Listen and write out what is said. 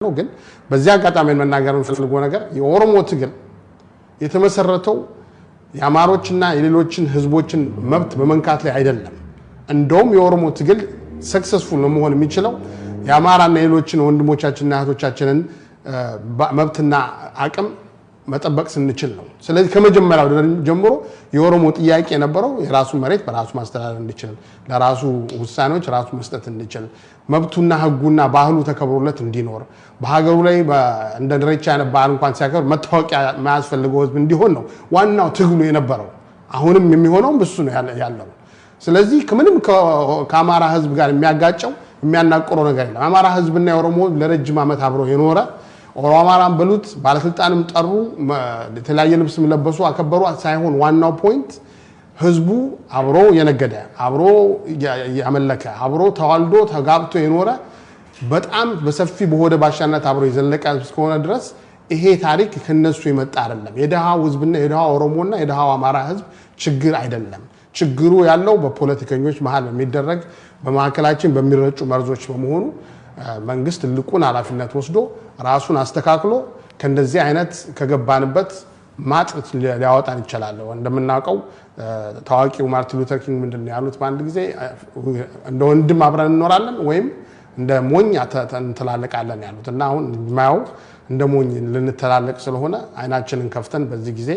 ነው ግን በዚያ አጋጣሚ መናገር እንፈልገው ነገር የኦሮሞ ትግል የተመሰረተው ያማሮችና የሌሎችን ህዝቦችን መብት በመንካት ላይ አይደለም እንደውም የኦሮሞ ትግል ሰክሰስፉል ነው መሆን የሚችለው ያማራና የሌሎችን ወንድሞቻችንና እህቶቻችንን መብትና አቅም መጠበቅ ስንችል ነው ስለዚህ ከመጀመሪያው ጀምሮ የኦሮሞ ጥያቄ የነበረው የራሱ መሬት በራሱ ማስተዳደር እንዲችል ለራሱ ውሳኔዎች ራሱ መስጠት እንዲችል መብቱና ህጉና ባህሉ ተከብሮለት እንዲኖር በሀገሩ ላይ እንደ ድሬቻ ያነባል እንኳን ሲያከብር መታወቂያ ማያስፈልገው ህዝብ እንዲሆን ነው ዋናው ትግሉ የነበረው አሁንም የሚሆነው እሱ ነው ያለው ስለዚህ ከምንም ከአማራ ህዝብ ጋር የሚያጋጨው የሚያናቆረው ነገር የለም አማራ ህዝብና የኦሮሞ ለረጅም ዓመት አብሮ የኖረ ኦሮማራን በሉት ባለስልጣንም ጠሩ የተለያየ ልብስ ለበሱ አከበሩ ሳይሆን ዋናው ፖይንት ህዝቡ አብሮ የነገደ አብሮ ያመለከ አብሮ ተዋልዶ ተጋብቶ የኖረ በጣም በሰፊ በሆደ ባሻነት አብሮ የዘለቀ እስከሆነ ድረስ ይሄ ታሪክ ከነሱ የመጣ አይደለም የደሃው ህዝብና የደሃው ኦሮሞና የደሃው አማራ ህዝብ ችግር አይደለም ችግሩ ያለው በፖለቲከኞች መሃል የሚደረግ በማከላችን በሚረጩ መርዞች በመሆኑ መንግስት ልቁን ኃላፊነት ወስዶ ራሱን አስተካክሎ ከእንደዚህ አይነት ከገባንበት ማጥት ሊያወጣን ይችላል እንደምናውቀው ታዋቂው ማርቲን ሉተር ኪንግ ምንድነው ያሉት በአንድ ጊዜ እንደ ወንድም አብረን እንኖራለን ወይም እንደ ሞኝ እንተላለቃለን ያሉት እና አሁን ማያው እንደ ሞኝ ልንተላለቅ ስለሆነ አይናችንን ከፍተን በዚህ ጊዜ